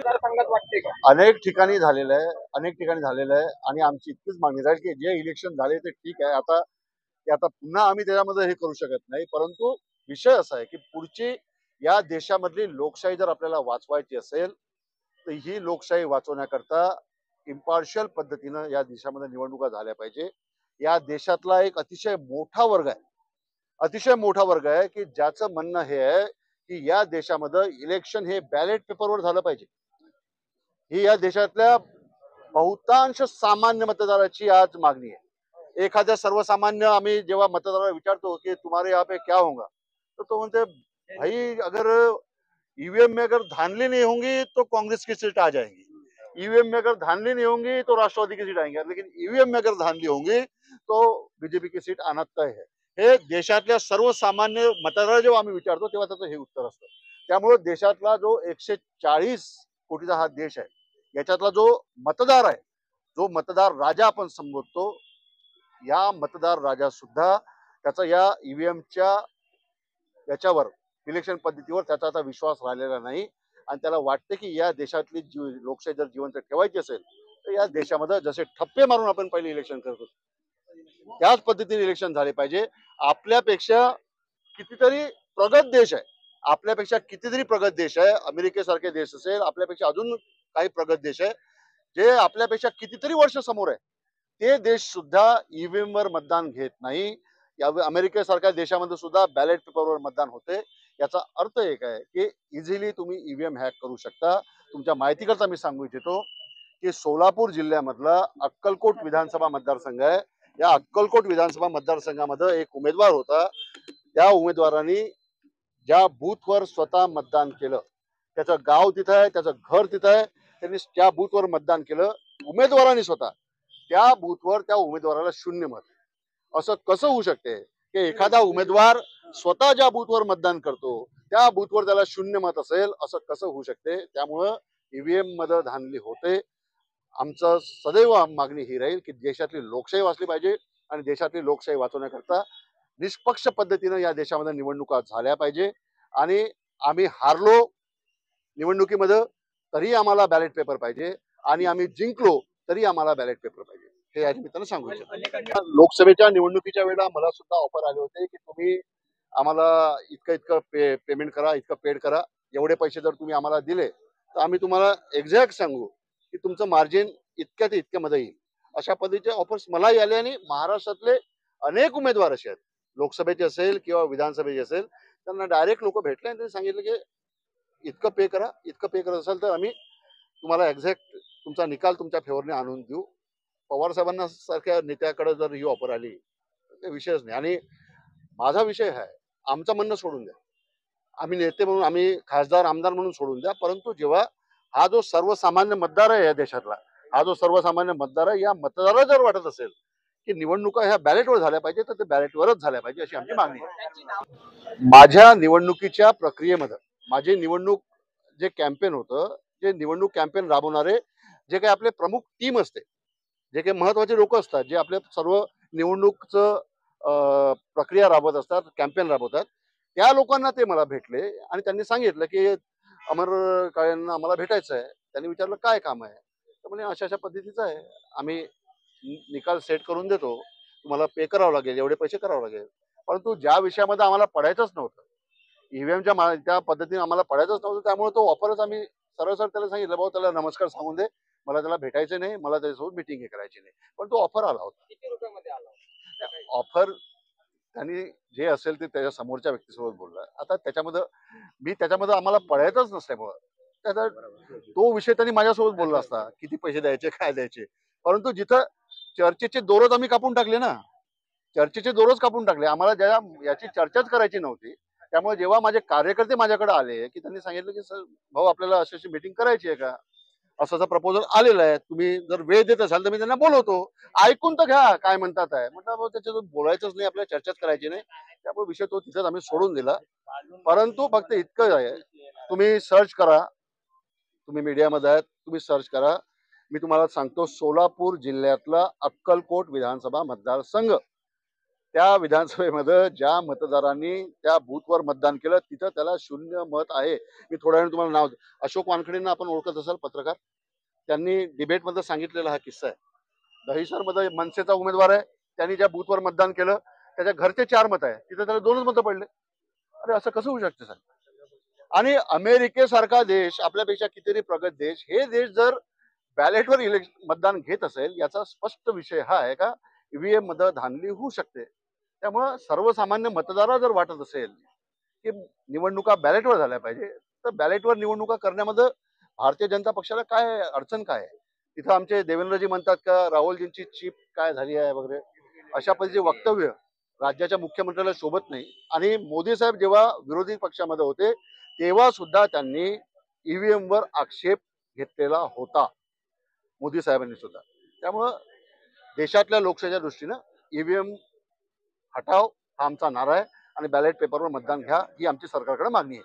मतदारसंघात वाटते का? अनेक ठिकाणी झालेलं आहे, अनेक ठिकाणी झालेलं आहे आणि आमची इतकीच मागणी राहील की जे इलेक्शन झाले ते ठीक आहे. आता पुन्हा आम्ही त्याच्यामध्ये हे करू शकत नाही, परंतु विषय असा आहे की पुढची या देशामधली लोकशाही जर आपल्याला वाचवायची असेल तर ही लोकशाही वाचवण्याकरता इम्पार्शियल पद्धतीनं या देशामध्ये निवडणुका झाल्या पाहिजे. या देशातला एक अतिशय मोठा वर्ग आहे की ज्याचं म्हणणं हे आहे की या देशामध्ये इलेक्शन हे बॅलेट पेपरवर झालं पाहिजे. ही या देशातल्या बहुतांश सामान्य मतदाराची आज मागणी आहे. एखाद्या सर्वसामान्य आम्ही जेव्हा मतदाराला विचारतो की तुम्हारे यहाँ पे क्या होगा, तो म्हणते भाई अगर ईवीएम में अगर धांधली नहीं होंगी तो कांग्रेस की सीट आ जाएंगी, ईवीएम में अगर धांधली नहीं होंगी तो राष्ट्रवादी की सीट आएंगे, लेकिन ईवीएम में अगर धांधली होंगी तो बीजेपी की सीट आना तय है. हे देशातल्या सर्वसामान्य मतदाराला जेव्हा आम्ही विचारतो तेव्हा त्याचं हे उत्तर असतं. त्यामुळे देशातला जो 140 कोटीचा हा देश आहे, याच्यातला जो मतदार आहे, जो मतदार राजा आपण संबोधतो, या मतदार राजा सुद्धा त्याचा या ईव्हीएमच्या याच्यावर इलेक्शन पद्धतीवर त्याचा आता विश्वास राहिलेला नाही आणि त्याला वाटते की या देशातली लोकशाही जर जिवंत ठेवायची असेल तर या देशामध्ये जसे ठप्पे मारून आपण पहिले इलेक्शन करतो त्याच पद्धतीने इलेक्शन झाले पाहिजे. आपल्यापेक्षा कितीतरी प्रगत देश आहे, आपल्यापेक्षा कितीतरी प्रगत देश आहे, अमेरिकेसारखे देश असेल, आपल्यापेक्षा अजून काही प्रगत देश आहे जे आपल्यापेक्षा कितीतरी वर्ष समोर आहे. ते देश सुद्धा ईव्हीएम वर मतदान घेत नाही. या अमेरिकेसारख्या देशामध्ये सुद्धा बॅलेट पेपरवर मतदान होते. याचा अर्थ एक आहे की इझिली तुम्ही ईव्हीएम हॅक करू शकता. तुमच्या माहितीकरता मी सांगू इच्छितो की सोलापूर जिल्ह्यामधला अक्कलकोट विधानसभा मतदारसंघ आहे. या अक्कलकोट विधानसभा मतदारसंघामध्ये एक उमेदवार होता. त्या उमेदवारांनी ज्या बूथवर स्वतः मतदान केलं, त्याचं गाव तिथं आहे, त्याचं घर तिथं आहे, त्यांनी त्या बूथवर मतदान केलं उमेदवारांनी स्वतः. त्या बूथवर त्या उमेदवाराला 0 मत. असं कसं होऊ शकते की एखादा उमेदवार स्वतः ज्या बूथवर मतदान करतो त्या बूथवर त्याला 0 मत असेल, असं कसं होऊ शकते? त्यामुळं ईव्हीएम मध्ये धांदली होते. आमचं सदैव मागणी ही राहील की देशातली लोकशाही वाचली पाहिजे आणि देशातली लोकशाही वाचवण्याकरता निष्पक्ष पद्धतीनं या देशामध्ये निवडणुका झाल्या पाहिजे. आणि आम्ही हारलो निवडणुकीमध्ये तरी आम्हाला बॅलेट पेपर पाहिजे आणि आम्ही जिंकलो तरी आम्हाला बॅलेट पेपर पाहिजे, हे या निमित्तानं सांगू इच्छितो. लोकसभेच्या निवडणुकीच्या वेळेला मला सुद्धा ऑफर आले होते की तुम्ही आम्हाला इतकं पेमेंट करा, इतकं पेड करा, एवढे पैसे जर तुम्ही आम्हाला दिले तर आम्ही तुम्हाला एक्झॅक्ट सांगू की तुमचं मार्जिन इतक्या ते इतक्यामध्ये येईल. अशा पद्धतीचे ऑफर्स मलाही आले आणि महाराष्ट्रातले अनेक उमेदवार असे आहेत, लोकसभेचे असेल किंवा विधानसभेचे असेल, त्यांना डायरेक्ट लोक भेटले आणि त्यांनी सांगितलं की इतकं पे करा, इतकं पे करत असाल तर आम्ही तुम्हाला एक्झॅक्ट तुमचा निकाल तुमच्या फेवरने आणून देऊ. पवार साहेबांना सारख्या नेत्याकडे जर ही ऑफर आली तर विषयच नाही. आणि माझा विषय आहे, आमचं म्हणणं सोडून द्या, आम्ही नेते म्हणून, आम्ही खासदार आमदार म्हणून सोडून द्या, परंतु जेव्हा हा जो सर्वसामान्य मतदार आहे या देशातला, हा जो सर्वसामान्य मतदार आहे, या मतदाराला जर वाटत असेल की निवडणुका ह्या बॅलेटवर झाल्या पाहिजे तर ते बॅलेटवरच झाल्या पाहिजे अशी आमची मागणी आहे. माझ्या निवडणुकीच्या प्रक्रियेमध्ये माझे निवडणूक जे कॅम्पेन होतं, जे निवडणूक कॅम्पेन राबवणारे जे काही आपले प्रमुख टीम असते, जे काही महत्वाचे लोक असतात, जे आपले सर्व निवडणूकचं प्रक्रिया राबवत असतात, कॅम्पेन राबवतात, त्या लोकांना ते मला भेटले आणि त्यांनी सांगितलं की अमर काळेंना आम्हाला भेटायचं आहे. त्यांनी विचारलं काय काम आहे, तर म्हणे अशा अशा पद्धतीचं आहे, आम्ही निकाल सेट करून देतो, तुम्हाला पे करावं लागेल, एवढे पैसे करावं लागेल. परंतु ज्या विषयामध्ये आम्हाला पडायचंच नव्हतं, ईव्हीएमच्या त्या पद्धतीने आम्हाला पडायचंच नव्हतं, त्यामुळे तो ऑफरच आम्ही सरळ त्याला सांगितलं, भाऊ त्याला नमस्कार सांगून दे, मला त्याला भेटायचं नाही, मला त्याच्यासोबत मिटिंग करायची नाही. पण तो ऑफर आला होता. किती रुपयामध्ये आला? ऑफर त्यांनी जे असेल ते त्याच्या समोरच्या व्यक्तीसोबत बोलला. आता त्याच्यामध्ये आम्हाला पडायचंच नसल्यामुळं त्याचा तो विषय त्यांनी माझ्यासोबत बोलला असता, किती पैसे द्यायचे, काय द्यायचे. परंतु जिथं चर्चेचे दोरच आम्ही कापून टाकले ना, चर्चेचे दोरच कापून टाकले. आम्हाला याची चर्चाच करायची नव्हती. त्यामुळे जेव्हा माझे कार्यकर्ते माझ्याकडे आले की त्यांनी सांगितलं की सर भाऊ आपल्याला अशी अशी मीटिंग करायची आहे का, असं प्रपोजल आलेलं आहे, तुम्ही जर वेळ देत असाल तर मी त्यांना बोलवतो, ऐकून तर घ्या काय म्हणतात आहे. म्हटलं भाऊ त्याच्यातून बोलायचंच नाही, आपल्याला चर्चाच करायची नाही. त्यामुळे विषय तो तिथेच आम्ही सोडून दिला. परंतु फक्त इतकं आहे, तुम्ही सर्च करा, तुम्ही मीडियामध्ये आहेत, तुम्ही सर्च करा. मी तुम्हाला सांगतो, सोलापूर जिल्ह्यातला अक्कलकोट विधानसभा मतदारसंघ त्या विधानसभेमध्ये ज्या मतदारांनी त्या बूथवर मतदान केलं तिथं त्याला 0 मत आहे. मी थोड्या वेळाने तुम्हाला नाव अशोक वानखेडेंना आपण ओळखत असाल, पत्रकार. त्यांनी डिबेटमध्ये सांगितलेला हा किस्सा आहे. दहिसरमध्ये मनसेचा उमेदवार आहे, त्यांनी ज्या बूथवर मतदान केलं त्याच्या घरचे 4 मत आहे, तिथं त्याला 2च मतं पडले. अरे असं कसं होऊ शकतं सर? आणि अमेरिकेसारखा देश, आपल्यापेक्षा कितीतरी प्रगत देश, हे देश जर बॅलेटवर मतदान घेत असेल, याचा स्पष्ट विषय हा आहे का ईव्हीएम मध्ये धांदली होऊ शकते. त्यामुळं सर्वसामान्य मतदाराला जर वाटत असेल की निवडणुका बॅलेटवर झाल्या पाहिजे, तर बॅलेटवर निवडणुका करण्यामध्ये भारतीय जनता पक्षाला काय अडचण काय आहे? तिथं आमचे देवेंद्रजी म्हणतात का राहुलजींची चीप काय झाली आहे वगैरे, अशा पद्धतीचे वक्तव्य राज्याच्या मुख्यमंत्र्याला शोभत नाही. आणि मोदी साहेब जेव्हा विरोधी पक्षामध्ये होते तेव्हा सुद्धा त्यांनी ईव्हीएम वर आक्षेप घेतलेला होता, मोदी साहेबांनी सुद्धा. त्यामुळं देशातल्या लोकशाहीच्या दृष्टीनं ईव्हीएम हटाव हा आमचा नारा आहे आणि बॅलेट पेपरवर मतदान घ्या ही आमची सरकारकडे मागणी आहे.